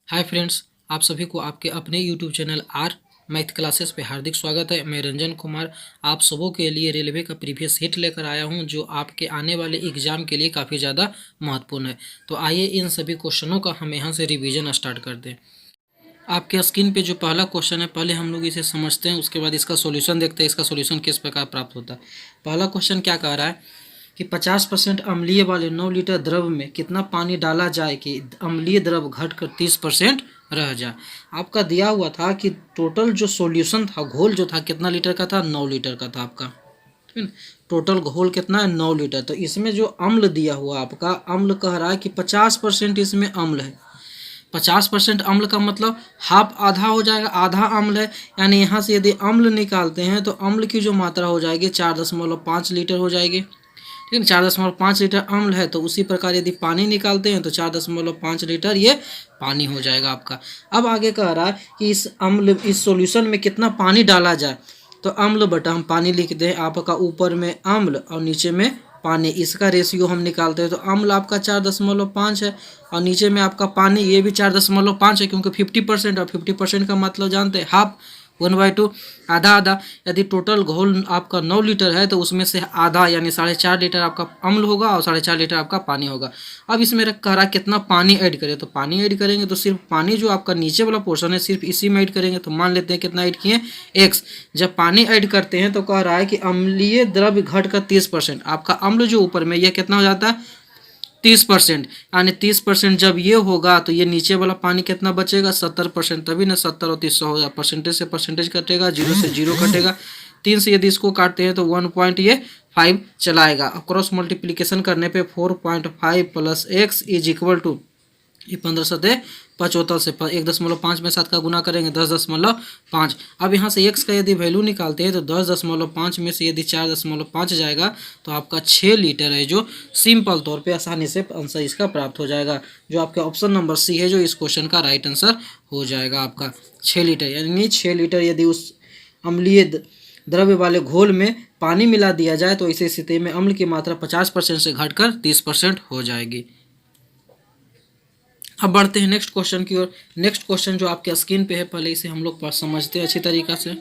Hi friends, आप सभी को आपके अपने YouTube channel are math classes पे हार्दिक स्वागत है। मैं रंजन कुमार आप सबों के लिए रेलवे का प्रीवियस हिट लेकर आया हूं, जो आपके आने वाले एग्जाम के लिए काफ़ी ज़्यादा महत्वपूर्ण है। तो आइए इन सभी क्वेश्चनों का हम यहाँ से रिवीजन स्टार्ट करते हैं। आपके स्क्रीन पे जो पहला क्वेश्चन है, पहले हम लोग इसे समझते हैं, उसके बाद इसका सॉल्यूशन देखते हैं, इसका सॉल्यूशन किस प्रकार प्राप्त होता है। पहला क्वेश्चन क्या कह रहा है कि 50% अम्लीय वाले 9 लीटर द्रव में कितना पानी डाला जाए कि अम्लीय द्रव घटकर 30% रह जाए। आपका दिया हुआ था कि टोटल जो सॉल्यूशन था, घोल जो था, कितना लीटर का था? 9 लीटर का था आपका। ठीक है, टोटल घोल कितना है? 9 लीटर। तो इसमें जो अम्ल दिया हुआ आपका, अम्ल कह रहा है कि 50% इसमें अम्ल है। 50% अम्ल का मतलब हाफ, आधा हो जाएगा, आधा अम्ल है। यानी यहाँ से यदि अम्ल निकालते हैं तो अम्ल की जो मात्रा हो जाएगी 4.5 लीटर हो जाएगी। ठीक है, 4.5 लीटर अम्ल है। तो उसी प्रकार यदि पानी निकालते हैं तो 4.5 लीटर ये पानी हो जाएगा आपका। अब आगे कह रहा है कि इस सॉल्यूशन में कितना पानी डाला जाए। तो अम्ल बटा हम पानी लिखते हैं, आपका ऊपर में अम्ल और नीचे में पानी, इसका रेशियो हम निकालते हैं। तो अम्ल आपका 4.5 है और नीचे में आपका पानी, ये भी 4.5 है, क्योंकि 50% और 50% का मतलब जानते हैं हाफ, 1/2, आधा आधा। यदि टोटल घोल आपका 9 लीटर है तो उसमें से आधा यानी 4.5 लीटर आपका अम्ल होगा और 4.5 लीटर आपका पानी होगा। अब इसमें कह रहा है कितना पानी ऐड करें। तो पानी ऐड करेंगे तो सिर्फ पानी जो आपका नीचे वाला पोर्शन है सिर्फ इसी में ऐड करेंगे। तो मान लेते हैं कितना ऐड किए, x। जब पानी ऐड करते हैं तो कह रहा है कि अम्लीय द्रव्य घटकर 30%, आपका अम्ल जो ऊपर में यह कितना हो जाता है? 30%। यानी 30% जब ये होगा तो ये नीचे वाला पानी कितना बचेगा? 70%। तभी ना 70 और 30 होगा, परसेंटेज से परसेंटेज कटेगा, जीरो से जीरो कटेगा। 3 से यदि इसको काटते हैं तो 1.5 चलाएगा। क्रॉस मल्टीप्लीकेशन करने पे 4.5 plus x is equal to, ये 15 से 1.5 में 7 का गुना करेंगे 10.5। अब यहाँ से x का यदि वैल्यू निकालते हैं तो 10.5 में से यदि 4.5 जाएगा तो आपका 6 लीटर है, जो सिंपल तौर पे आसानी से आंसर इसका प्राप्त हो जाएगा। जो आपका ऑप्शन नंबर सी है जो इस क्वेश्चन का राइट आंसर हो जाएगा आपका 6 लीटर। यानी 6 लीटर यदि उस अम्लीय द्रव्य वाले घोल में पानी मिला दिया जाए तो इस स्थिति में अम्ल की मात्रा 50% से घटकर 30% हो जाएगी। अब बढ़ते हैं नेक्स्ट क्वेश्चन की ओर। नेक्स्ट क्वेश्चन जो आपके स्क्रीन पे है, पहले इसे हम लोग समझते हैं अच्छी तरीक़ा से।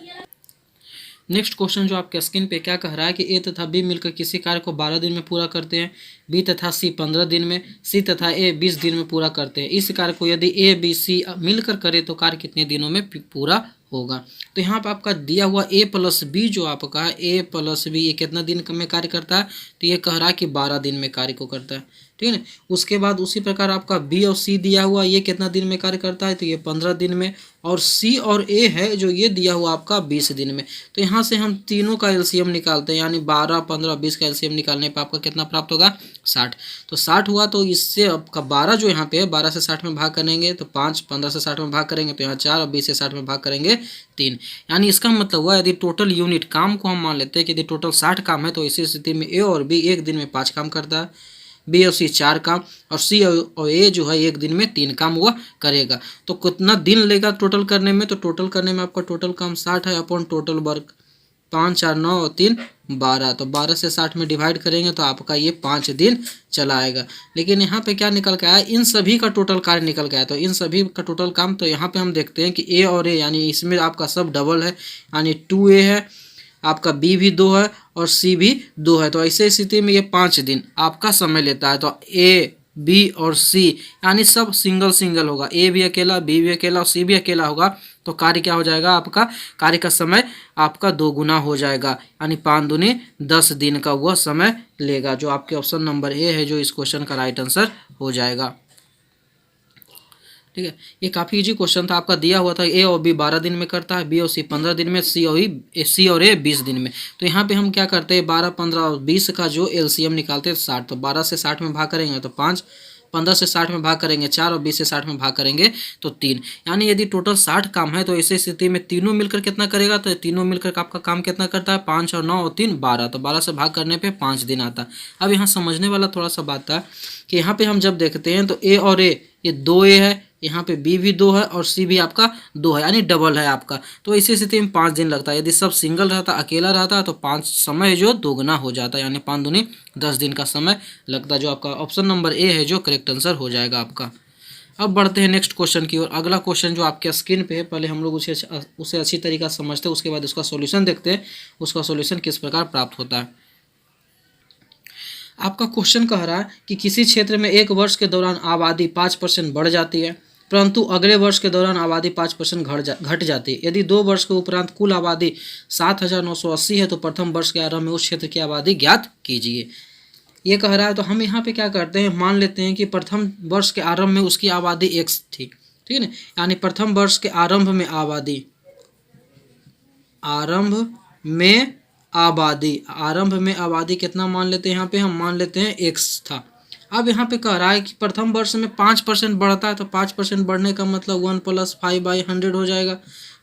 नेक्स्ट क्वेश्चन जो आपके स्क्रीन पे क्या कह रहा है कि ए तथा बी मिलकर किसी कार्य को 12 दिन में पूरा करते हैं, बी तथा सी 15 दिन में, सी तथा ए 20 दिन में पूरा करते हैं। इस कार्य को यदि ए बी सी मिलकर करे तो कार्य कितने दिनों में पूरा होगा। तो यहाँ पर आपका दिया हुआ ए प्लस बी जो आपका है, ए प्लस बी, ये कितना दिन में कार्य करता है? तो ये कह रहा है कि 12 दिन में कार्य को करता है। ठीक है ना। उसके बाद उसी प्रकार आपका बी और सी दिया हुआ, ये कितना दिन में कार्य करता है? तो ये 15 दिन में। और सी और ए है जो ये दिया हुआ आपका 20 दिन में। तो यहाँ से हम तीनों का एलसीएम निकालते हैं, यानी 12, 15, 20 का एलसीएम निकालने पर आपका कितना प्राप्त होगा? 60। तो 60 हुआ तो इससे आपका 12 जो यहाँ पे है, 12 से 60 में भाग करेंगे तो 5, 15 से 60 में भाग करेंगे तो यहाँ 4 और 20 से 60 में भाग करेंगे 3। यानी इसका मतलब हुआ यदि टोटल यूनिट काम को हम मान लेते हैं कि यदि टोटल 60 काम है तो इसी स्थिति में ए और बी एक दिन में 5 काम करता है, बी और सी 4 काम, और सी और ए जो है एक दिन में 3 काम हुआ करेगा। तो कितना दिन लेगा टोटल करने में? तो टोटल करने में आपका टोटल काम 60 है अपॉन टोटल वर्क, 5, 4, 9 और 3, 12। तो 12 से 60 में डिवाइड करेंगे तो आपका ये 5 दिन चला आएगा। लेकिन यहाँ पे क्या निकल के आया? इन सभी का टोटल कार्य निकल के आया। तो इन सभी का टोटल काम, तो यहाँ पे हम देखते हैं कि ए और ए यानी इसमें आपका सब डबल है, यानी 2a है, आपका बी भी 2 है और सी भी 2 है। तो ऐसे स्थिति में ये 5 दिन आपका समय लेता है। तो ए बी और सी यानी सब सिंगल सिंगल होगा, ए भी अकेला, बी भी अकेला और सी भी अकेला होगा। तो कार्य क्या हो जाएगा? आपका कार्य का समय आपका 2 गुना हो जाएगा, यानी 5 दूनी 10 दिन का वह समय लेगा। जो आपके ऑप्शन नंबर ए है जो इस क्वेश्चन का राइट आंसर हो जाएगा। ठीक है, ये काफ़ी इजी क्वेश्चन था। आपका दिया हुआ था ए और बी 12 दिन में करता है, बी और सी 15 दिन में, सी और ए 20 दिन में। तो यहाँ पे हम क्या करते हैं, 12, 15 और 20 का जो एलसीएम निकालते हैं 60। तो 12 से 60 में भाग करेंगे तो 5, 15 से 60 में भाग करेंगे 4 और 20 से 60 में भाग करेंगे तो 3। यानी यदि टोटल 60 काम है तो ऐसी स्थिति में तीनों मिलकर कितना करेगा? तो तीनों मिलकर आपका काम कितना करता है? 5 और 9 और 3, 12। तो 12 से भाग करने पे 5 दिन आता है। अब यहाँ समझने वाला थोड़ा सा बात था कि यहाँ पे हम जब देखते हैं तो ए और ए ये 2a है, यहाँ पे बी भी 2 है और सी भी आपका 2 है, यानी डबल है आपका। तो इसी स्थिति में 5 दिन लगता है। यदि सब सिंगल रहता, अकेला रहता तो 5 समय जो 2 गुना हो जाता है, यानी 5 दूनी 10 दिन का समय लगता है। जो आपका ऑप्शन नंबर ए है जो करेक्ट आंसर हो जाएगा आपका। अब बढ़ते हैं नेक्स्ट क्वेश्चन की ओर। अगला क्वेश्चन जो आपके स्क्रीन पे है, पहले हम लोग उसे अच्छी तरीका से समझते हैं, उसके बाद उसका सॉल्यूशन देखते हैं, उसका सॉल्यूशन किस प्रकार प्राप्त होता है। आपका क्वेश्चन कह रहा है कि किसी क्षेत्र में एक वर्ष के दौरान आबादी 5% बढ़ जाती है, परंतु अगले वर्ष के दौरान आबादी 5% घट जाती है। यदि 2 वर्ष के उपरांत कुल आबादी 7,980 है तो प्रथम वर्ष के आरंभ में उस क्षेत्र की आबादी ज्ञात कीजिए। ये कह रहा है, तो हम यहाँ पे क्या करते हैं, मान लेते हैं कि प्रथम वर्ष के आरंभ में उसकी आबादी x थी, ठीक है ना। यानी प्रथम वर्ष के आरंभ में आबादी कितना मान लेते हैं, यहाँ पे हम मान लेते हैं x था। अब यहाँ पे कह रहा है कि प्रथम वर्ष में 5% बढ़ता है, तो 5% बढ़ने का मतलब 1 + 5/100 हो जाएगा,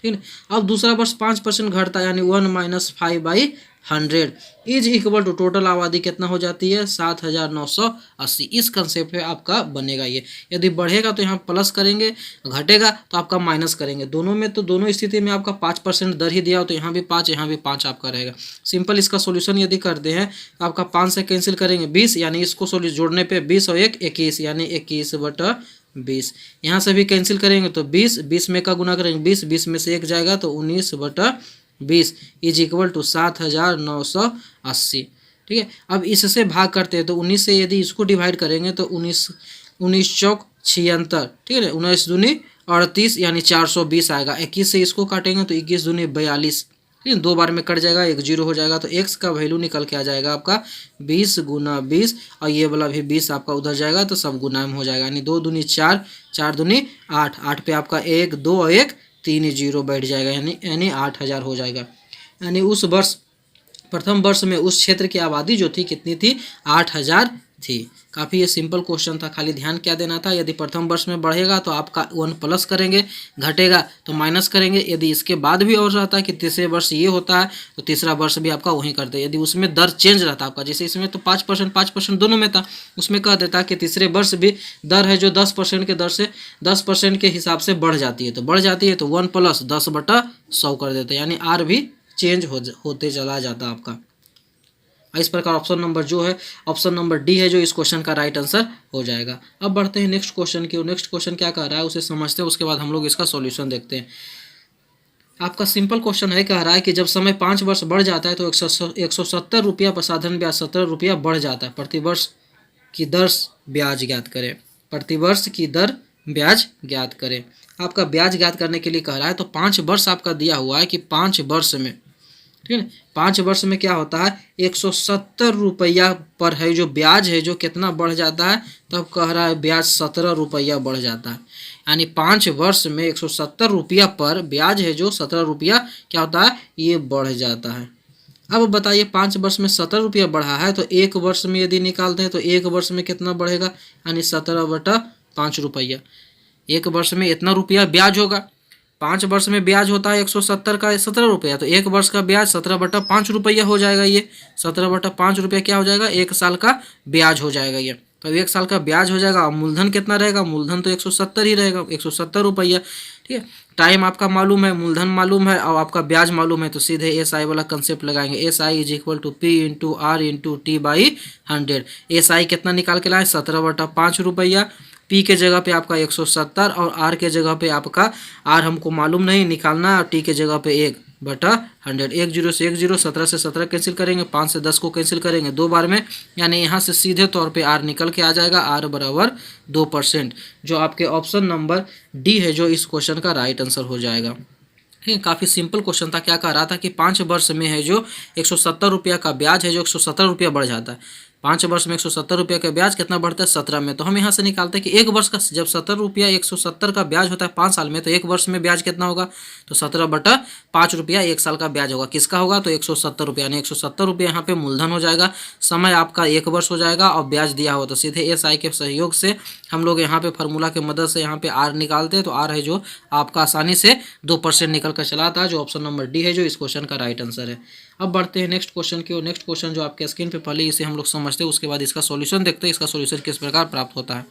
ठीक है। अब दूसरा वर्ष 5% घटता है, यानी 1 - 5/100 इज इक्वल टू टोटल आबादी कितना हो जाती है, 7,980। इस कंसेप्ट पे आपका बनेगा ये। यदि बढ़ेगा तो यहाँ प्लस करेंगे, घटेगा तो आपका माइनस करेंगे। दोनों में तो दोनों स्थिति में आपका 5% दर ही दिया हो, तो यहाँ भी 5 यहाँ भी 5 आपका रहेगा। सिंपल इसका सोल्यूशन यदि करते हैं तो आपका 5 से कैंसिल करेंगे 20, यानी इसको जोड़ने पे 20 और 1 21, यानी 21/20। यहाँ से भी कैंसिल करेंगे तो 20 में का गुना करेंगे 20 में से 1 जाएगा तो 19/20 इज इक्वल टू 7,980, ठीक है। अब इससे भाग करते हैं तो 19 से यदि इसको डिवाइड करेंगे तो 19 चौक 76, ठीक है। 19 दूनी 38, यानी 420 आएगा। 21 से इसको काटेंगे तो 21 दूनी 42, ठीक है। 2 बार में कट जाएगा, 1 0 हो जाएगा, तो x का वैल्यू निकल के आ जाएगा आपका 20 × 20, और ये वाला भी 20 आपका उधर जाएगा तो सब गुना में हो जाएगा, यानी 2 दूनी 4, 4 दूनी 8, 8 पे आपका 1 2 और 1 3 0 बैठ जाएगा, यानी 8,000 हो जाएगा। यानी उस वर्ष प्रथम वर्ष में उस क्षेत्र की आबादी जो थी कितनी थी, 8,000 थी। काफ़ी ये सिंपल क्वेश्चन था, खाली ध्यान क्या देना था, यदि प्रथम वर्ष में बढ़ेगा तो आपका 1 प्लस करेंगे, घटेगा तो माइनस करेंगे। यदि इसके बाद भी और रहता है कि तीसरे वर्ष ये होता है तो तीसरा वर्ष भी आपका वहीं करते हैं। यदि उसमें दर चेंज रहता आपका, जैसे इसमें तो 5% दोनों में था, उसमें कह देता कि तीसरे वर्ष भी दर है जो 10% के दर से 10% के हिसाब से बढ़ जाती है, तो 1 + 10/100 कर देते, यानी आर भी चेंज होते चला जाता आपका। इस प्रकार ऑप्शन नंबर जो है, ऑप्शन नंबर डी है जो इस क्वेश्चन का राइट आंसर हो जाएगा। अब बढ़ते हैं नेक्स्ट क्वेश्चन की। नेक्स्ट क्वेश्चन क्या कह रहा है उसे समझते हैं, उसके बाद हम लोग इसका सॉल्यूशन देखते हैं। आपका सिंपल क्वेश्चन है, कह रहा है कि जब समय 5 वर्ष बढ़ जाता है तो 170 रुपया प्रसाधन ब्याज 17 रुपया बढ़ जाता है। प्रतिवर्ष की दर ब्याज ज्ञात करें। प्रतिवर्ष की दर ब्याज ज्ञात करें। आपका ब्याज ज्ञात करने के लिए कह रहा है, तो 5 वर्ष आपका दिया हुआ है कि 5 वर्ष में, ठीक है, 5 वर्ष में क्या होता है, 170 रुपया पर है जो ब्याज है जो कितना बढ़ जाता है, तो अब कह रहा है ब्याज 17 रुपया बढ़ जाता है। यानी 5 वर्ष में 170 रुपया पर ब्याज है जो 17 रुपया क्या होता है, ये बढ़ जाता है। अब बताइए 5 वर्ष में 17 रुपया बढ़ा है, तो 1 वर्ष में यदि निकालते हैं तो 1 वर्ष में कितना बढ़ेगा, यानी 17/5 रुपया। 1 वर्ष में इतना रुपया ब्याज होगा। 5 वर्ष में ब्याज होता है 170 का 17 रुपया, तो 1 वर्ष का ब्याज 17/5 रुपया हो जाएगा। ये 17/5 रुपया क्या हो जाएगा, 1 साल का ब्याज हो जाएगा ये। तो 1 साल का ब्याज हो जाएगा। और मूलधन कितना रहेगा, मूलधन तो 170 ही रहेगा, 170 रुपया, ठीक है। टाइम आपका मालूम है, मूलधन मालूम है और आपका ब्याज मालूम है, तो सीधे SI वाला कंसेप्ट लगाएंगे। SI = P × R × T/100। SI कितना निकाल के लाए, 17/5 रुपया। P के जगह पे आपका 170 और R के जगह पे आपका, R हमको मालूम नहीं निकालना, और T के जगह पे 1/100। 1 0 से 1 0, 17 से 17 कैंसिल करेंगे, 5 से 10 को कैंसिल करेंगे 2 बार में, यानी यहाँ से सीधे तौर पे R निकल के आ जाएगा, R = 2%, जो आपके ऑप्शन नंबर डी है जो इस क्वेश्चन का राइट आंसर हो जाएगा। ठीक है, काफ़ी सिंपल क्वेश्चन था। क्या कह रहा था कि 5 वर्ष में है जो 170 रुपया का ब्याज है जो 170 रुपया बढ़ जाता है। 5 वर्ष में 170 रुपया का ब्याज कितना बढ़ता है, 17 में। तो हम यहाँ से निकालते हैं कि 1 वर्ष का जब 70 रुपया 170 का ब्याज होता है 5 साल में, तो 1 वर्ष में ब्याज कितना होगा, तो 17/5 रुपया 1 साल का ब्याज होगा। किसका होगा, तो 170 रुपया, यानी 170 रुपया यहाँ पे मूलधन हो जाएगा। समय आपका 1 वर्ष हो जाएगा और ब्याज दिया हो, तो सीधे SI के सहयोग से हम लोग यहाँ पे फार्मूला के मदद से यहाँ पे R निकालते हैं, तो R है जो आपका आसानी से 2% निकल कर चला आता है, जो ऑप्शन नंबर डी है जो इस क्वेश्चन का राइट आंसर है। अब बढ़ते हैं नेक्स्ट क्वेश्चन की ओर। नेक्स्ट क्वेश्चन जो आपके स्क्रीन पे पहले इसे हम लोग समझते हैं, उसके बाद इसका सॉल्यूशन देखते हैं, इसका सॉल्यूशन किस प्रकार प्राप्त होता है।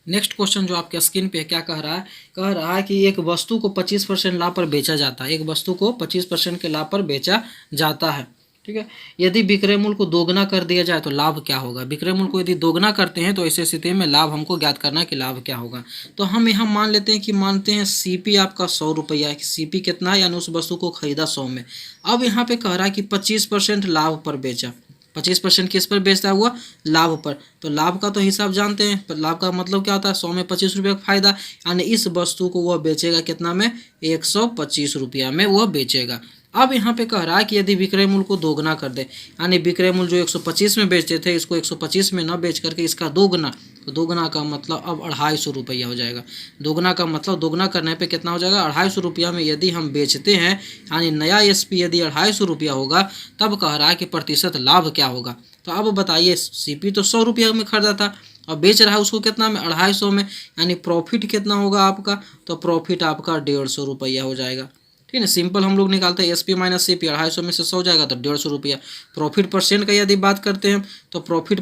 नेक्स्ट क्वेश्चन जो आपके स्क्रीन पे क्या कह रहा है कि एक वस्तु को 25% लाभ पर बेचा जाता है। एक वस्तु को 25% के लाभ पर बेचा जाता है। ठीक है। यदि विक्रय मूल्य को दोगुना कर दिया जाए तो लाभ क्या होगा। विक्रय मूल्य को यदि दोगुना करते हैं तो ऐसे स्थिति में लाभ हमको ज्ञात करना है कि लाभ क्या होगा। तो हम यहाँ मान लेते हैं कि मानते हैं सीपी आपका 100 रुपया है, सीपी कितना है, यानी उस वस्तु को खरीदा 100 में। अब यहाँ पे कह रहा है कि 25% लाभ पर बेचा। 25% किस पर बेचता हुआ, लाभ पर। तो लाभ का तो हिसाब जानते हैं, पर लाभ का मतलब क्या होता है, 100 में 25 रुपये का फायदा, यानी इस वस्तु को वह बेचेगा कितना में, 125 रुपया में वह बेचेगा। अब यहाँ पे कह रहा है कि यदि विक्रय मूल्य को दोगुना कर दे, यानी विक्रय मूल्य जो 125 में बेचते थे इसको 125 में न बेच करके इसका दोगुना, तो दोगुना का मतलब अब 250 रुपया हो जाएगा। दोगुना का मतलब दोगुना करने पे कितना हो जाएगा, 250 रुपया में यदि हम बेचते हैं, यानी नया एसपी यदि 250 रुपया होगा, तब कह रहा है कि प्रतिशत लाभ क्या होगा। तो अब बताइए, सीपी तो 100 रुपया में खरीदा था और बेच रहा है उसको कितना में, 250 में, यानी प्रॉफिट कितना होगा आपका, तो प्रॉफिट आपका 150 रुपया हो जाएगा। ठीक है, सिंपल हम लोग निकालते हैं एसपी माइनस सीपी, 250 में से 100 जाएगा तो 150 रुपया। प्रॉफिट परसेंट का यदि बात करते हैं तो प्रॉफिट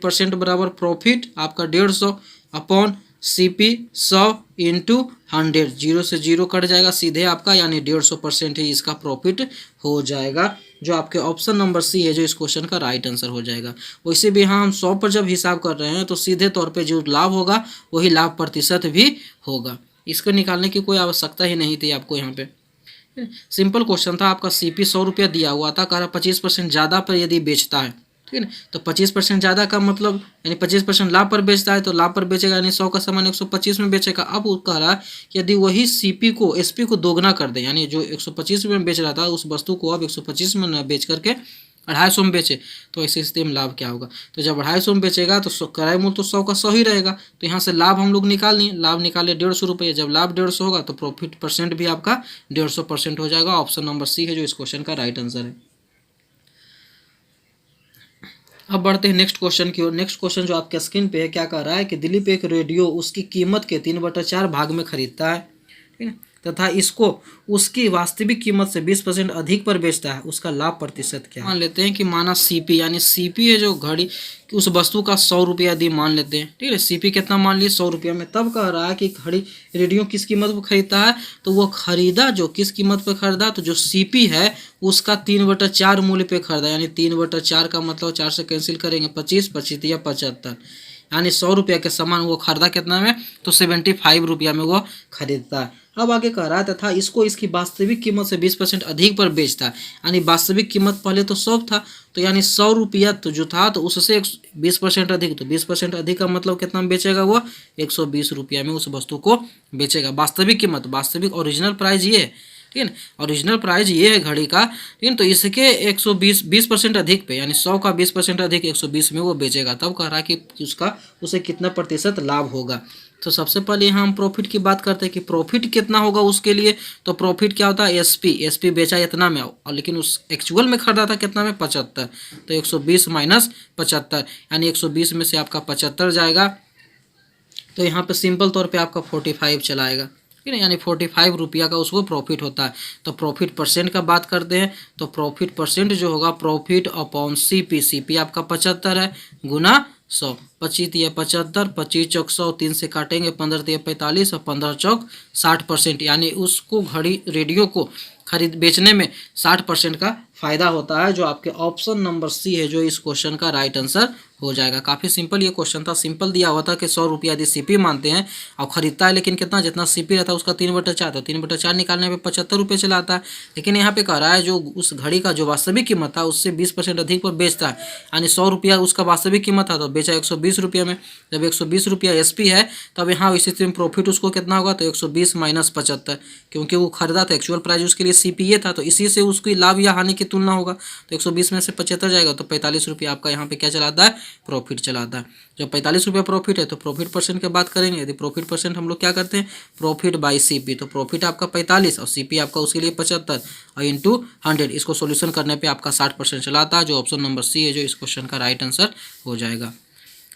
परसेंट बराबर प्रॉफिट आपका 150 अपॉन सीपी 100 इंटू 100, 0 से 0 कट जाएगा सीधे आपका, यानी 150% ही इसका प्रॉफिट हो जाएगा, जो आपके ऑप्शन नंबर सी है जो इस क्वेश्चन का राइट आंसर हो जाएगा। वैसे भी यहाँ हम 100 पर जब हिसाब कर रहे हैं तो सीधे तौर पे जो लाभ होगा वही लाभ प्रतिशत भी होगा, इसको निकालने की कोई आवश्यकता ही नहीं थी आपको। यहाँ पे सिंपल क्वेश्चन था आपका, सीपी 100 रुपया दिया हुआ था, कह रहा 25% ज़्यादा पर यदि बेचता है, ठीक है ना, तो 25% ज़्यादा का मतलब यानी 25% लाभ पर बेचता है, तो लाभ पर बेचेगा यानी 100 का सामान 125 में बेचेगा। अब वो कह रहा है कि यदि वही सीपी को एसपी को दोगुना कर दे, यानी जो 125 में बेच रहा था उस वस्तु को अब 125 में न बेच करके 250 में बेचे, तो ऐसे स्थिति में लाभ क्या होगा। तो जब 250 में बेचेगा तो क्रय मूल्य तो 100 का 100 ही रहेगा, तो यहाँ से लाभ हम लोग निकाल लिए, लाभ निकाले 150 रुपये। जब लाभ 150 होगा तो प्रॉफिट परसेंट भी आपका 150% हो जाएगा। ऑप्शन नंबर सी है जो इस क्वेश्चन का राइट आंसर है। अब बढ़ते हैं नेक्स्ट क्वेश्चन की ओर। नेक्स्ट क्वेश्चन जो आपके स्क्रीन पे है, क्या कह रहा है कि दिलीप एक रेडियो उसकी कीमत के 3/4 भाग में खरीदता है, ठीक है, तथा इसको उसकी वास्तविक कीमत से 20% अधिक पर बेचता है, उसका लाभ प्रतिशत क्या है। मान लेते हैं कि माना सीपी, यानी सीपी है जो घड़ी उस वस्तु का 100 रुपया यदि मान लेते हैं, ठीक है, सीपी कितना मान लिए 100 रुपया में। तब कह रहा है कि घड़ी रेडियो किस कीमत पर खरीदता है, तो वो खरीदा जो किस कीमत पर खरीदा, तो जो सीपी है उसका 3/4 मूल्य पे खरीदा, यानी 3/4 का मतलब 4 से कैंसिल करेंगे 25, 25 या 75, यानी 100 रुपया के सामान वो खरीदा कितना में, तो 75 रुपया में वो खरीदता है। अब आगे कह रहा था इसको इसकी वास्तविक कीमत से 20% अधिक पर बेचता है, यानी वास्तविक कीमत पहले तो 100 था, तो यानी 100 रुपया तो जो था तो उससे 20% अधिक, तो 20% अधिक का मतलब कितना में बेचेगा वो, 120 रुपया में उस वस्तु को बेचेगा। वास्तविक कीमत, वास्तविक ओरिजिनल प्राइस ये है, ठीक है ना, ओरिजिनल प्राइस ये है घड़ी का, ठीक है, तो इसके 120% अधिक पे, यानी 100 का 20% अधिक 120 में वो बेचेगा। तब कह रहा है कि उसे कितना प्रतिशत लाभ होगा। तो सबसे पहले यहाँ हम प्रॉफिट की बात करते हैं कि प्रॉफिट कितना होगा उसके लिए। तो प्रॉफिट क्या होता है, एसपी बेचा इतना में, और लेकिन उस एक्चुअल में खरीदा था कितना में, 75, तो 120 माइनस 75, यानी 120 में से आपका 75 जाएगा, तो यहाँ पे सिंपल तौर पे आपका 45 चलाएगा, ठीक है, यानी 45 रुपया का उसको प्रॉफिट होता है। तो प्रॉफिट परसेंट का बात करते हैं, तो प्रॉफिट परसेंट जो होगा प्रॉफिट अपॉन सीपी, सीपी आपका 75 है, गुना 100, 25 या 75, 25 चौक 100, 3 से काटेंगे, 15 या 45 और 15 चौक 60%, यानी उसको घड़ी रेडियो को खरीद बेचने में 60% का फायदा होता है, जो आपके ऑप्शन नंबर सी है जो इस क्वेश्चन का राइट आंसर हो जाएगा। काफ़ी सिंपल ये क्वेश्चन था, सिंपल दिया हुआ था कि 100 रुपया यदि सीपी मानते हैं और खरीदता है, लेकिन कितना, जितना सीपी रहता है उसका 3/4, तो 3/4 निकालने पे 75 रुपये चला आता है। लेकिन यहाँ पे कह रहा है जो उस घड़ी का जो वास्तविक कीमत था उससे 20% अधिक पर बेचता है, यानी 100 रुपया उसका वास्तविक कीमत था तो बेचा 120 रुपये में। जब 120 रुपया एसपी है तब यहाँ इस स्थिति में प्रॉफिट उसको कितना होगा, तो 120 माइनस 75, क्योंकि वो खरीदा था, एक्चुअल प्राइस उसके लिए सीपी ये था, तो इसी से उसकी लाभ या हानि की तुलना होगा, तो 120 में से 75 जाएगा, तो 45 रुपया आपका यहाँ पे क्या चलाता है, प्रॉफिट चलाता है। जब 45 रुपया प्रॉफिट है तो प्रॉफिट परसेंट की बात करेंगे। यदि प्रॉफिट परसेंट हम लोग क्या करते हैं, प्रॉफिट बाई सीपी, तो प्रॉफिट आपका 45 और सीपी आपका उसके लिए 75 और इंटू 100, इसको सोल्यूशन करने पे आपका 60% चलाता है, जो ऑप्शन नंबर सी है जो इस क्वेश्चन का राइट आंसर हो जाएगा।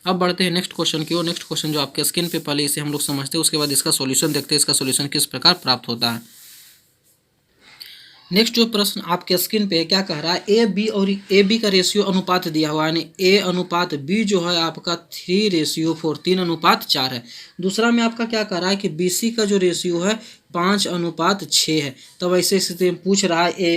अब बढ़ते हैं नेक्स्ट क्वेश्चन की ओर। नेक्स्ट क्वेश्चन जो आपके स्क्रीन पे पहले इसे हम लोग समझते हैं, उसके बाद इसका सोल्यूशन देखते हैं, इसका सोल्यूशन किस प्रकार प्राप्त होता है। नेक्स्ट जो प्रश्न आपके स्क्रीन पे है, क्या कह रहा है, ए बी और ए बी का रेशियो अनुपात दिया हुआ है, यानी ए अनुपात बी जो है आपका 3:4, 3:4 है। दूसरा में आपका क्या कह रहा है कि बी सी का जो रेशियो है 5:6 है। तब ऐसे स्थिति में पूछ रहा है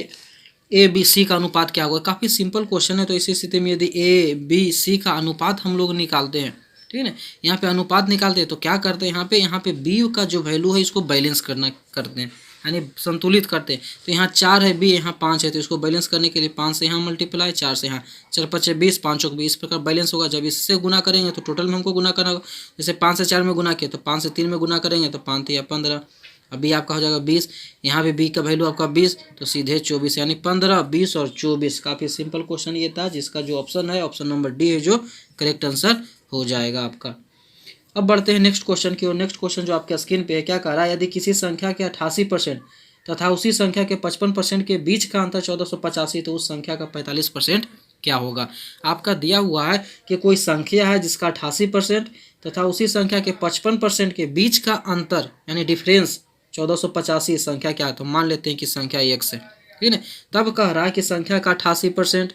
ए बी सी का अनुपात क्या होगा। काफ़ी सिंपल क्वेश्चन है। तो इसी स्थिति में यदि ए बी सी का अनुपात हम लोग निकालते हैं, ठीक है ना, यहाँ पे अनुपात निकालते हैं तो क्या करते हैं, यहाँ पे बी का जो वैल्यू है इसको बैलेंस करते हैं, यानी संतुलित करते हैं। तो यहाँ 4 है, बी यहाँ 5 है, तो इसको बैलेंस करने के लिए 5 से यहाँ मल्टीप्लाई, 4 से यहाँ, 4 5 20, 5 20, इस प्रकार बैलेंस होगा। जब इससे गुना करेंगे तो टोटल में हमको गुना करना होगा। जैसे 5 से 4 में गुना किया तो 5 से 3 में गुना करेंगे तो 5 या 15, अभी आपका हो जाएगा 20, यहाँ भी बी का वैल्यू आपका 20, तो सीधे 24, यानी 15, 20 और 24। काफ़ी सिंपल क्वेश्चन ये था, जिसका जो ऑप्शन है ऑप्शन नंबर डी है जो करेक्ट आंसर हो जाएगा आपका। अब बढ़ते हैं नेक्स्ट क्वेश्चन की ओर। नेक्स्ट क्वेश्चन जो आपके स्क्रीन पे है, क्या कह रहा है, यदि किसी संख्या के 88% तथा उसी संख्या के 55% के बीच का अंतर 1485, तो उस संख्या का 45% क्या होगा। आपका दिया हुआ है कि कोई संख्या है जिसका 88% तथा उसी संख्या के 55% के बीच का अंतर यानी डिफरेंस 1485 संख्या क्या है। तो मान लेते हैं कि संख्या x है, ठीक है। तब कह रहा है कि संख्या का 88%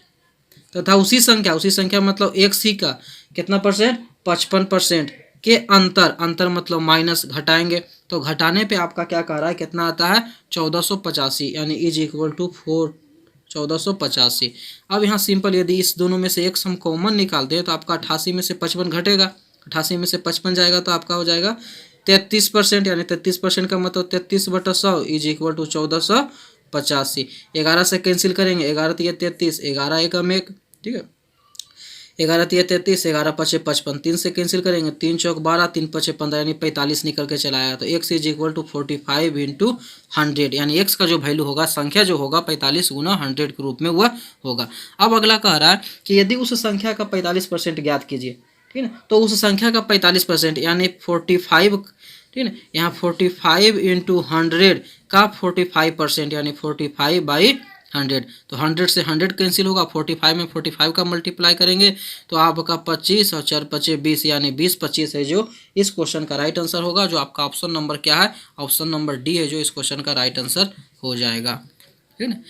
तथा उसी संख्या मतलब x ही का कितना परसेंट, 55% के अंतर मतलब माइनस घटाएंगे, तो घटाने पे आपका क्या कह रहा है, कितना आता है 1485, यानी इज इक्वल टू 1485। अब यहाँ सिंपल, यदि इस दोनों में से x हम कॉमन निकालते हैं तो आपका 88 में से 55 घटेगा, 88 में से 55 जाएगा तो आपका हो जाएगा 33%, यानी 33% का मतलब 33/100 इज इक्वल टू 1485। 11 से कैंसिल करेंगे, 11 तिया 33, 11 एकम 1, ठीक है, 11 तिया 33, 11 पचे 55, 3 से कैंसिल करेंगे, 3 चौक 12, 3 पचे 15, यानी 45 निकल के चला आया। तो x is equal to 45 into 100, यानी x का जो वैल्यू होगा, संख्या जो होगा 45 गुना 100 के रूप में वह होगा। अब अगला कह रहा है कि यदि उस संख्या का 45% ज्ञात कीजिए, ठीक है, तो उस संख्या का 45% यानी 45, ठीक है, यहाँ 45 इंटू 100 का 45% यानी 45/100, तो 100 से 100 कैंसिल होगा, 45 में 45 का मल्टीप्लाई करेंगे तो आपका 25 और 4 पचे 20, यानी 20/25 है जो इस क्वेश्चन का राइट आंसर होगा। जो आपका ऑप्शन नंबर क्या है, ऑप्शन नंबर डी है जो इस क्वेश्चन का राइट आंसर हो जाएगा, ठीक है ना।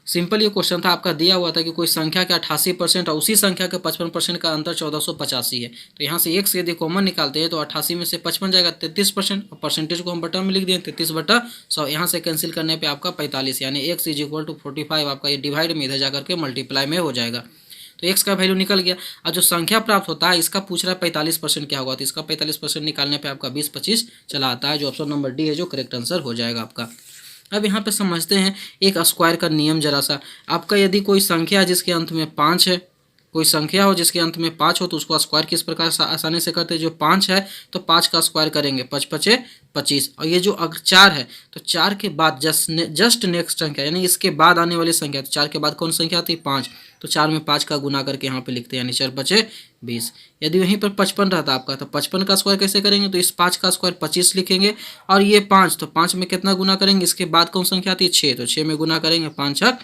सिंपल ये क्वेश्चन था, आपका दिया हुआ था कि कोई संख्या के 88% और उसी संख्या के 55% का अंतर 1485 है। तो यहाँ से x यदि कॉमन निकालते हैं तो 88 में से 55 जाएगा 33%, और परसेंटेज को हम बटा में लिख दिए 33/100, यहाँ से कैंसिल करने पे आपका 45, यानी x इज इक्वल टू 45, आपका ये डिवाइड में इधर जाकर के मल्टीप्लाई में हो जाएगा। तो x का वैल्यू निकल गया। और जो संख्या प्राप्त होता है इसका पूछ रहा है 45% क्या होगा, तो इसका 45% निकालने पर आपका 20/25 चला आता है, जो ऑप्शन नंबर डी है जो करेक्ट आंसर हो जाएगा आपका। अब यहाँ पे समझते हैं एक स्क्वायर का नियम जरा सा। आपका यदि कोई संख्या है जिसके अंत में 5 है, कोई संख्या हो जिसके अंत में 5 हो, तो उसको स्क्वायर किस प्रकार से आसानी से करते हैं। जो 5 है तो 5 का स्क्वायर करेंगे, 5 पचे 25, और ये जो अगर 4 है तो 4 के बाद जस्ट नेक्स्ट संख्या यानी इसके बाद आने वाली संख्या, तो 4 के बाद कौन संख्या आती है 5, तो 4 में 5 का गुना करके यहाँ पे लिखते हैं, यानी 4 पचे 20। यदि वहीं पर 55 रहता आपका तो 55 का स्क्वायर कैसे करेंगे, तो इस 5 का स्क्वायर 25 लिखेंगे, और ये 5 तो 5 में कितना गुना करेंगे, इसके बाद कौन संख्या आती है 6, तो 6 में गुना करेंगे, 5 6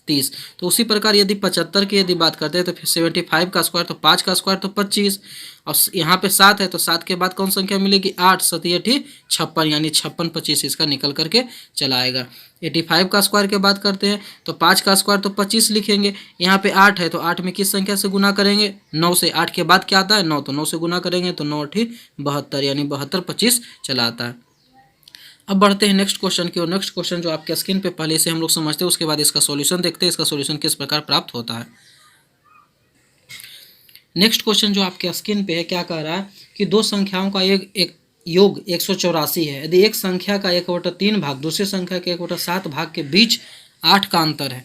30। तो उसी प्रकार यदि 75 की यदि बात करते हैं तो फिर 75 का स्क्वायर तो 5 का स्क्वायर तो 25, और यहाँ पे 7 है तो 7 के बाद कौन संख्या मिलेगी 8, 7 56, यानी 56/25 इसका निकल करके चला आएगा। 85 का स्क्वायर के बात करते हैं तो 5 का स्क्वायर तो 25 लिखेंगे, यहाँ पे 8 है तो 8 में किस संख्या से गुना करेंगे 9 से, 8 के बाद क्या आता है 9, तो 9 से गुना करेंगे तो 9 8 72, यानी 72/25 चला आता है। अब बढ़ते हैं नेक्स्ट क्वेश्चन की ओर। नेक्स्ट क्वेश्चन जो आपके स्क्रीन पे पहले से हम लोग समझते हैं, उसके बाद इसका सॉल्यूशन देखते हैं, इसका सॉल्यूशन किस प्रकार प्राप्त होता है। नेक्स्ट क्वेश्चन जो आपके स्क्रीन पे है, क्या कह रहा है कि दो संख्याओं का एक योग 184 है। यदि एक संख्या का 1/3 भाग दूसरी संख्या के 1/7 भाग के बीच 8 का अंतर है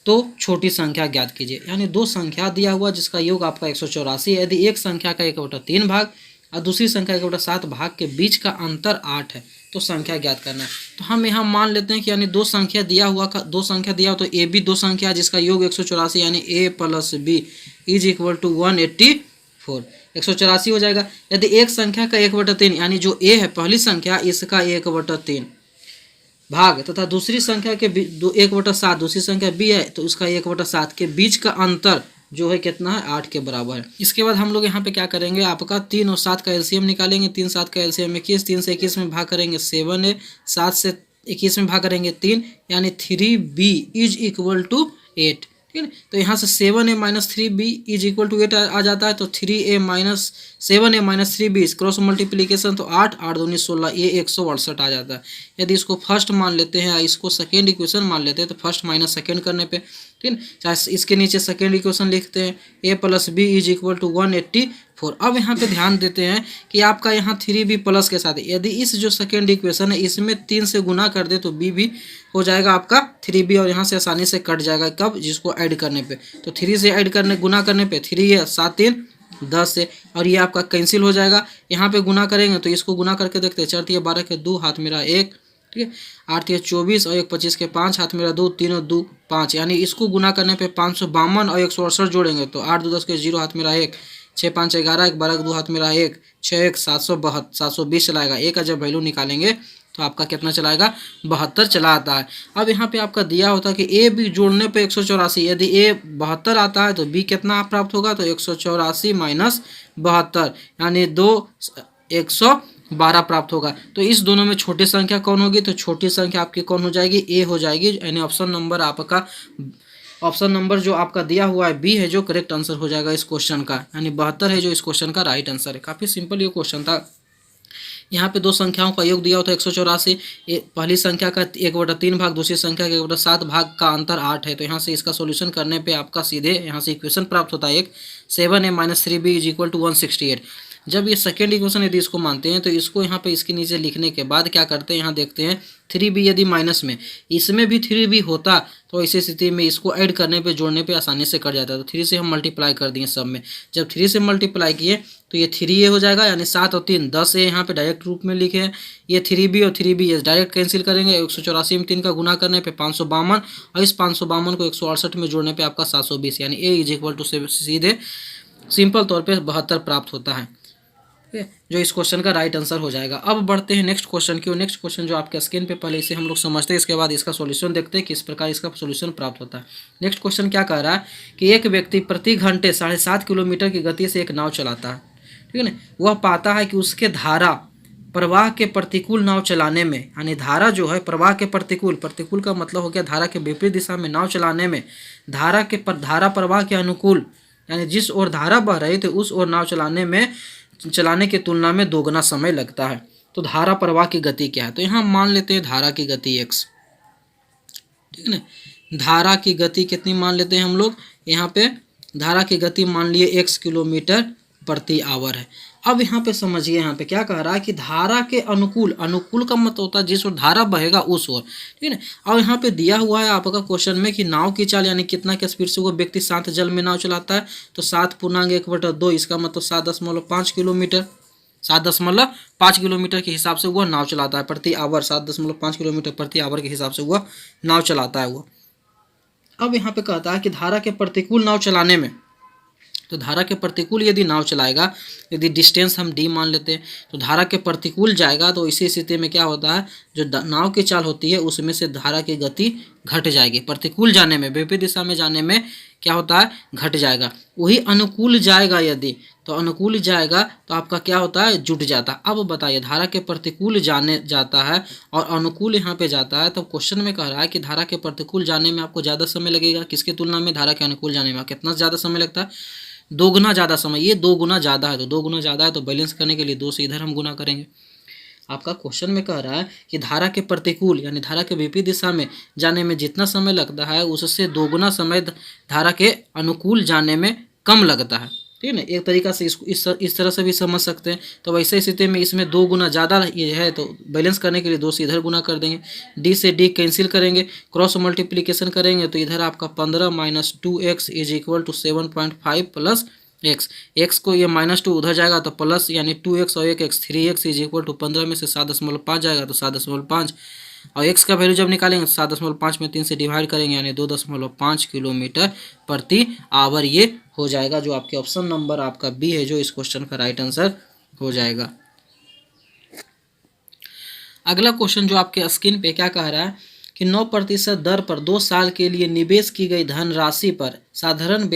तो छोटी संख्या ज्ञात कीजिए। यानी दो संख्या दिया हुआ जिसका योग आपका 184 है। यदि एक संख्या का 1/3 भाग और दूसरी संख्या 1/7 भाग के बीच का अंतर 8 है तो संख्या ज्ञात करना है। तो हम यहाँ मान लेते हैं कि यानी दो संख्या दिया हुआ तो ए बी दो संख्या है जिसका योग 184, यानी a + b is equal to 184, 184 हो जाएगा। यदि एक संख्या का 1/3 यानी जो a है पहली संख्या इसका 1/3 भाग तथा दूसरी संख्या के 1/7 दूसरी संख्या b है तो उसका 1/7 के बीच का अंतर जो है कितना है 8 के बराबर है। इसके बाद हम लोग यहाँ पे क्या करेंगे, आपका 3 और 7 का एलसीएम निकालेंगे। 3 7 का एलसीएम 21, 3 से 21 में भाग करेंगे 7 है, 7 से 21 में भाग करेंगे 3, यानी 3b इज इक्वल टू 8, ठीक है। तो यहाँ से 7a-3b इज इक्वल टू 8 आ जाता है, तो 7a-3b क्रॉस मल्टीप्लीकेशन तो 8 8 दूनी 16, ये 168 आ जाता है। यदि इसको फर्स्ट मान लेते हैं, इसको सेकेंड इक्वेशन मान लेते हैं, तो फर्स्ट माइनस सेकेंड करने पे, ठीक है, चाहे इसके नीचे सेकेंड इक्वेशन लिखते हैं, a + b is equal to 184। अब यहाँ पे ध्यान देते हैं कि आपका यहाँ 3b प्लस के साथ यदि इस जो सेकेंड इक्वेशन है इसमें 3 से गुना कर दे तो b भी हो जाएगा आपका 3b, और यहाँ से आसानी से कट जाएगा, कब, जिसको ऐड करने पे, तो 3 से ऐड करने गुना करने पे 3 है 7 3 10 से, और ये आपका कैंसिल हो जाएगा। यहाँ पे गुना करेंगे तो इसको गुना करके देखते हैं, 4 3 12 के 2 हाथ मेरा 1, ठीक है, 8 3 24 और 1 25 के 5 हाथ मेरा 2 3 और 2 5, यानी इसको गुना करने पे 552 और 168 जोड़ेंगे तो 8 2 10 के 0 हाथ मेरा 1, 6 5 11 1 12 के 2 हाथ मेरा 1, 6 1 720 चलाएगा। ए का जब वैल्यू निकालेंगे तो आपका कितना चलाएगा, 72 चला आता है। अब यहाँ पे आपका दिया होता है कि ए बी जोड़ने पे 184, यदि ए 72 आता है तो बी कितना प्राप्त होगा, तो 184 माइनस 72 यानी 112 प्राप्त होगा। तो इस दोनों में छोटी संख्या कौन होगी, तो छोटी संख्या आपकी कौन हो जाएगी, ए हो जाएगी, यानी ऑप्शन नंबर जो आपका दिया हुआ है बी है जो करेक्ट आंसर हो जाएगा इस क्वेश्चन का, यानी 72 है जो इस क्वेश्चन का राइट आंसर है। काफ़ी सिंपल ये क्वेश्चन था। यहाँ पे दो संख्याओं का योग दिया होता है 184, पहली संख्या का 1/3 भाग, दूसरी संख्या का 1/7 भाग का अंतर 8 है, तो यहाँ से इसका सॉल्यूशन करने पे आपका सीधे यहाँ से इक्वेशन प्राप्त होता है एक 7a-3b इज इक्वल टू 168। जब ये सेकेंड इक्वेशन यदि इसको मानते हैं तो इसको यहाँ पे इसके नीचे लिखने के बाद क्या करते हैं, यहाँ देखते हैं 3b यदि माइनस में इसमें भी 3b होता तो ऐसी स्थिति में इसको ऐड करने पे जोड़ने पे आसानी से कट जाता है, तो 3 से हम मल्टीप्लाई कर दिए सब में। जब 3 से मल्टीप्लाई किए तो ये 3a हो जाएगा, यानी 7 और 3 10 है, यहाँ पे डायरेक्ट रूप में लिखे हैं। ये 3b और 3b ये डायरेक्ट कैंसिल करेंगे, 184 में 3 का गुना करने पे 552 और इस 552 को 168 में जोड़ने पे आपका 720, यानी a इज इक्वल टू सीधे सिंपल तौर पे 72 प्राप्त होता है, जो इस क्वेश्चन का राइट आंसर हो जाएगा। अब बढ़ते हैं नेक्स्ट क्वेश्चन की। नेक्स्ट क्वेश्चन जो आपके स्क्रीन पे पहले इसे हम लोग समझते हैं, इसके बाद इसका सॉल्यूशन देखते हैं किस प्रकार इसका सॉल्यूशन प्राप्त होता है। नेक्स्ट क्वेश्चन क्या कह रहा है कि एक व्यक्ति प्रति घंटे 7.5 किलोमीटर की गति से एक नाव चलाता है, ठीक है ना। वह पाता है कि उसके धारा प्रवाह के प्रतिकूल नाव चलाने में, यानी धारा जो है प्रवाह के प्रतिकूल का मतलब हो गया धारा के विपरीत दिशा में नाव चलाने में धारा प्रवाह के अनुकूल, यानी जिस ओर धारा बह रही थी उस ओर नाव चलाने की तुलना में दोगुना समय लगता है। तो धारा प्रवाह की गति क्या है, तो यहाँ मान लेते हैं धारा की गति x, ठीक है ना। धारा की गति कितनी मान लेते हैं हम लोग, यहाँ पे धारा की गति मान लिए x किलोमीटर प्रति आवर है। अब यहाँ पे समझिए, यहाँ पे क्या कह रहा है कि धारा के अनुकूल का मतलब होता है जिस ओर धारा बहेगा उस ओर, ठीक है ना। और यहाँ पे दिया हुआ है आपका क्वेश्चन में कि नाव की चाल यानी कितना के स्पीड से वो व्यक्ति 7 जल में नाव चलाता है, तो 7/1/2 इसका मतलब 7.5 किलोमीटर, 7.5 किलोमीटर के हिसाब से वह नाव चलाता है प्रति आवर, 7.5 किलोमीटर प्रति आवर के हिसाब से वह नाव चलाता है वो। अब यहाँ पे कहता है कि धारा के प्रतिकूल नाव चलाने में, तो धारा के प्रतिकूल यदि नाव चलाएगा, यदि डिस्टेंस हम d मान लेते हैं तो धारा के प्रतिकूल जाएगा, तो इसी स्थिति में क्या होता है जो नाव की चाल होती है उसमें से धारा की गति घट जाएगी, प्रतिकूल जाने में विपरीत दिशा में जाने में क्या होता है घट जाएगा। वही अनुकूल जाएगा, यदि तो अनुकूल जाएगा तो आपका क्या होता है जुट जाता है। अब बताइए धारा के प्रतिकूल जाने जाता है और अनुकूल यहाँ पे जाता है, तो क्वेश्चन में कह रहा है कि धारा के प्रतिकूल जाने में आपको ज़्यादा समय लगेगा, किसकी तुलना में धारा के अनुकूल जाने में कितना ज़्यादा समय लगता है, 2 गुना ज़्यादा समय। ये 2 गुना ज़्यादा है, तो 2 गुना ज़्यादा है तो बैलेंस करने के लिए 2 से इधर हम गुना करेंगे। आपका क्वेश्चन में कह रहा है कि धारा के प्रतिकूल यानी धारा के विपरीत दिशा में जाने में जितना समय लगता है उससे 2 गुना समय धारा के अनुकूल जाने में कम लगता है, ठीक है ना। एक तरीका से इसको इस तरह से भी समझ सकते हैं। तो वैसे स्थिति में इसमें 2 गुना ज़्यादा ये है तो बैलेंस करने के लिए 2 से इधर गुना कर देंगे, d से d कैंसिल करेंगे, क्रॉस मल्टीप्लिकेशन करेंगे तो इधर आपका 15 - 2x is equal to 7.5 plus x को ये -2 उधर जाएगा तो प्लस, यानी 2x और 1x 3x is equal to 15 में से 7.5 जाएगा तो 7.5, और x का वैल्यू जब निकालेंगे 7.5 में 3 से डिवाइड करेंगे यानी 2.5 किलोमीटर प्रति आवर ये हो जाएगा, जो आपके ऑप्शन नंबर आपका बी है जो इस क्वेश्चन का राइट आंसर हो जाएगा। अगला क्वेश्चन जो आपके स्क्रीन पे क्या कह रहा है कि 9% दर पर 2 साल के लिए निवेश की गई धनराशि पर साधारण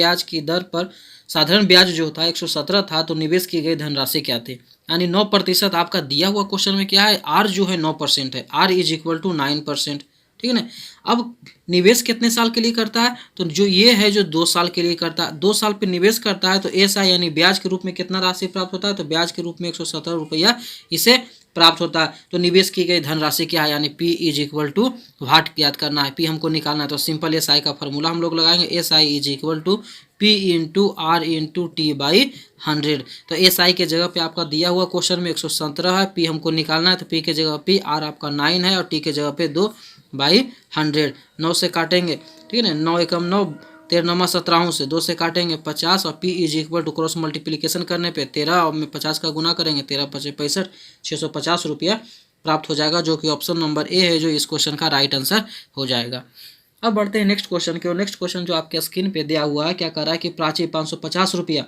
ब्याज जो था 117 था, तो निवेश की गई धनराशि क्या थी, यानी 9% आपका दिया हुआ क्वेश्चन में क्या है, आर जो है 9% है, आर इज इक्वल टू 9%, ठीक है ना। अब निवेश कितने साल के लिए करता है, तो जो ये है जो 2 साल के लिए करता है, 2 साल पे निवेश करता है तो एस आई यानी ब्याज के रूप में कितना राशि प्राप्त होता है, तो ब्याज के रूप में 117 रुपया इसे प्राप्त होता है। तो निवेश की गई धनराशि क्या है, यानी पी इज इक्वल टू वाट ज्ञात करना है, पी हमको निकालना है। तो सिंपल एस आई का फॉर्मूला हम लोग लगाएंगे, S I is equal to P into R into T by 100। तो एस आई के जगह पे आपका दिया हुआ क्वेश्चन में 117 है, पी हमको निकालना है तो पी के जगह पी, आर आपका 9 है और टी के जगह पे 2/100। 9 से काटेंगे, ठीक है ना, 9 एकम 9, 13 17 से 2 से काटेंगे 50 और P is equal to cross multiplication करने पे 13 और में 50 का गुना करेंगे, 13 5 65, 650 रुपया प्राप्त हो जाएगा, जो कि ऑप्शन नंबर ए है जो इस क्वेश्चन का राइट आंसर हो जाएगा। अब बढ़ते हैं नेक्स्ट क्वेश्चन की ओर। नेक्स्ट क्वेश्चन जो आपके स्क्रीन पे दिया हुआ है, क्या कर रहा है कि प्राची 550 रुपया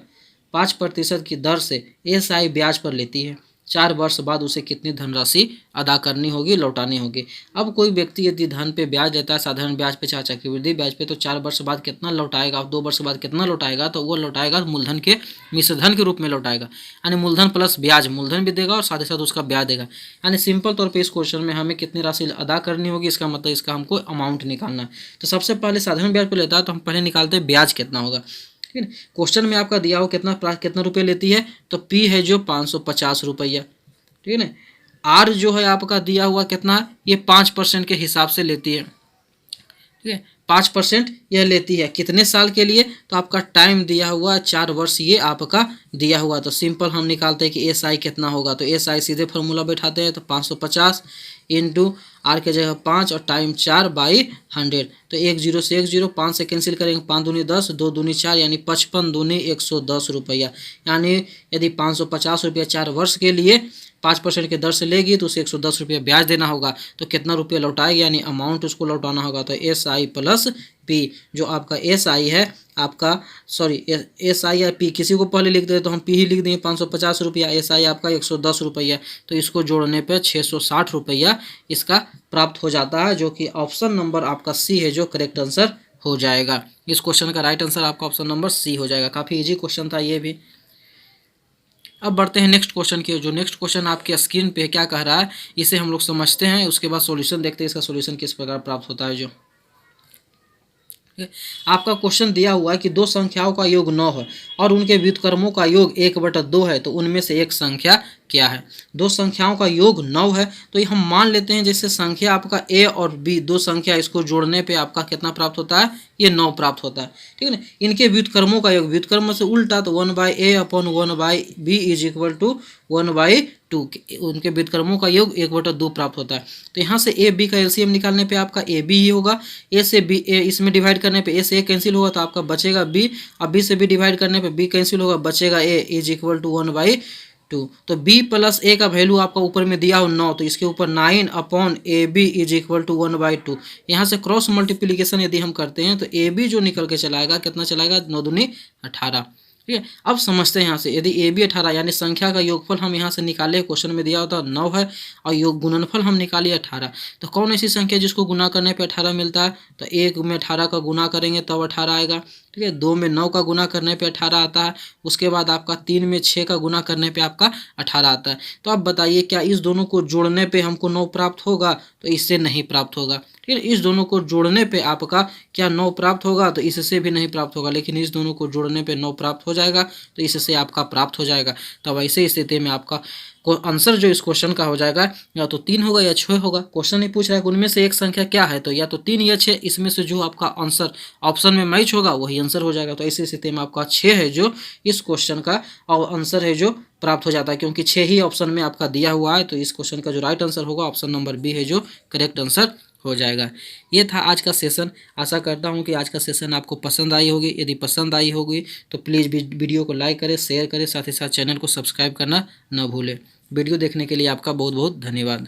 5% की दर से एस आई ब्याज पर लेती है, 4 वर्ष बाद उसे कितनी धनराशि अदा करनी होगी, लौटानी होगी। अब कोई व्यक्ति यदि धन पे ब्याज लेता है, साधारण ब्याज पे चाहे चक्रवृद्धि ब्याज पे, तो 4 वर्ष बाद कितना लौटाएगा, 2 वर्ष बाद कितना लौटाएगा, तो वो लौटाएगा मूलधन के मिश्रधन के रूप में लौटाएगा, यानी मूलधन प्लस ब्याज, मूलधन भी देगा और साथ ही साथ उसका ब्याज देगा। यानी सिंपल तौर पर इस क्वेश्चन में हमें कितनी राशि अदा करनी होगी, इसका मतलब इसका हमको अमाउंट निकालना है। तो सबसे पहले साधारण ब्याज पे लेता है तो हम पहले निकालते हैं ब्याज कितना होगा, ठीक है। क्वेश्चन में आपका दिया हो कितना रुपये लेती है, तो पी है जो 550 रुपया, ठीक है ना। आर जो है आपका दिया हुआ कितना है, ये 5% के हिसाब से लेती है, ठीक है, 5% यह लेती है। कितने साल के लिए, तो आपका टाइम दिया हुआ 4 वर्ष ये आपका दिया हुआ। तो सिंपल हम निकालते हैं कि एस आई कितना होगा, तो एस आई सीधे फार्मूला बैठाते हैं, तो 550 इंटू आर के जगह 5 और टाइम 4/100। तो 1 0 से 1 0, 5 से कैंसिल करेंगे, 5 दूनी 10, 2 दूनी 4 यानी 55 दूनी 110 रुपया। यानी यदि 550 रुपया 4 वर्ष के लिए 5% के दर से लेगी तो उसे 110 रुपया ब्याज देना होगा। तो कितना रुपया लौटाएगी, यानी अमाउंट उसको लौटाना होगा। तो एस आई प्लस पी, जो आपका एस आई है आपका, सॉरी एस आई या पी, किसी को पहले लिख दे तो हम पी ही लिख देंगे 550 रुपया, एस आई आपका 110 रुपया। तो इसको जोड़ने पे 660 रुपया इसका प्राप्त हो जाता है, जो कि ऑप्शन नंबर आपका सी है जो करेक्ट आंसर हो जाएगा। इस क्वेश्चन का राइट आंसर आपका ऑप्शन नंबर सी हो जाएगा। काफ़ी इजी क्वेश्चन था ये भी। अब बढ़ते हैं नेक्स्ट क्वेश्चन की। जो नेक्स्ट क्वेश्चन आपके स्क्रीन पे क्या कह रहा है, इसे हम लोग समझते हैं, उसके बाद सॉल्यूशन देखते हैं इसका सॉल्यूशन किस प्रकार प्राप्त होता है। जो आपका क्वेश्चन दिया हुआ है कि 2 संख्याओं का योग 9 है और उनके व्युत्क्रमों का योग 1/2 है, तो उनमें से एक संख्या क्या है। 2 संख्याओं का योग 9 है, तो ये हम मान लेते हैं जैसे संख्या आपका ए और बी, 2 संख्या, इसको जोड़ने पे आपका कितना प्राप्त होता है, ये 9 प्राप्त होता है, ठीक है ना। इनके व्युत्क्रमों का योग, व्युत्क्रम से उल्टा, तो 1/a upon 1/b is equal to 1/2, उनके व्युत्क्रमों का योग 1/2 प्राप्त होता है। तो यहाँ से ए बी का एलसीएम निकालने पे आपका ए बी ही होगा, ए से बी, ए इसमें डिवाइड करने पे ए से ए कैंसिल होगा तो आपका बचेगा बी, और बी से बी डिवाइड करने पे बी कैंसिल होगा, बचेगा ए इज इक्वल टू 1/2। तो b प्लस ए का वैल्यू आपका ऊपर में दिया हो 9, तो इसके ऊपर 9 upon A B is equal to 1/2। यहाँ से क्रॉस मल्टीप्लिकेशन यदि हम करते हैं तो ए बी जो निकल के चलाएगा, कितना चलाएगा, 9 दूनी 18, ठीक है। अब समझते हैं यहाँ से, यदि ए बी 18 यानी संख्या का योगफल हम यहाँ से निकाले, क्वेश्चन में दिया होता 9 है और योग गुणनफल हम निकालिए 18, तो कौन ऐसी संख्या जिसको गुना करने पे 18 मिलता है, तो 1 में 18 का गुना करेंगे तब 18 आएगा, ठीक है। 2 में 9 का गुना करने पे 18 आता है, उसके बाद आपका 3 में 6 का गुना करने पे आपका 18 आता है। तो आप बताइए क्या इस दोनों को जोड़ने पे हमको 9 प्राप्त होगा, तो इससे नहीं प्राप्त होगा, ठीक है। इस दोनों को जोड़ने पे आपका क्या 9 प्राप्त होगा, तो इससे भी नहीं प्राप्त होगा, लेकिन इस दोनों को जोड़ने पे 9 प्राप्त हो जाएगा, तो इससे आपका प्राप्त हो जाएगा। तो ऐसे स्थिति में आपका आंसर जो इस क्वेश्चन का हो जाएगा या तो 3 होगा या 6 होगा। क्वेश्चन नहीं पूछ रहा है कि उनमें से एक संख्या क्या है, तो या तो 3 या 6, इसमें से जो आपका आंसर ऑप्शन में मैच होगा वही आंसर हो जाएगा। तो ऐसी स्थिति में आपका 6 है जो इस क्वेश्चन का और आंसर है जो प्राप्त हो जाता है, क्योंकि 6 ही ऑप्शन में आपका दिया हुआ है। तो इस क्वेश्चन का जो राइट आंसर होगा ऑप्शन नंबर बी है जो करेक्ट आंसर हो जाएगा। ये था आज का सेशन। आशा करता हूँ कि आज का सेशन आपको पसंद आई होगी। यदि पसंद आई होगी तो प्लीज़ वीडियो को लाइक करें, शेयर करें, साथ ही साथ चैनल को सब्सक्राइब करना न भूलें। वीडियो देखने के लिए आपका बहुत बहुत धन्यवाद।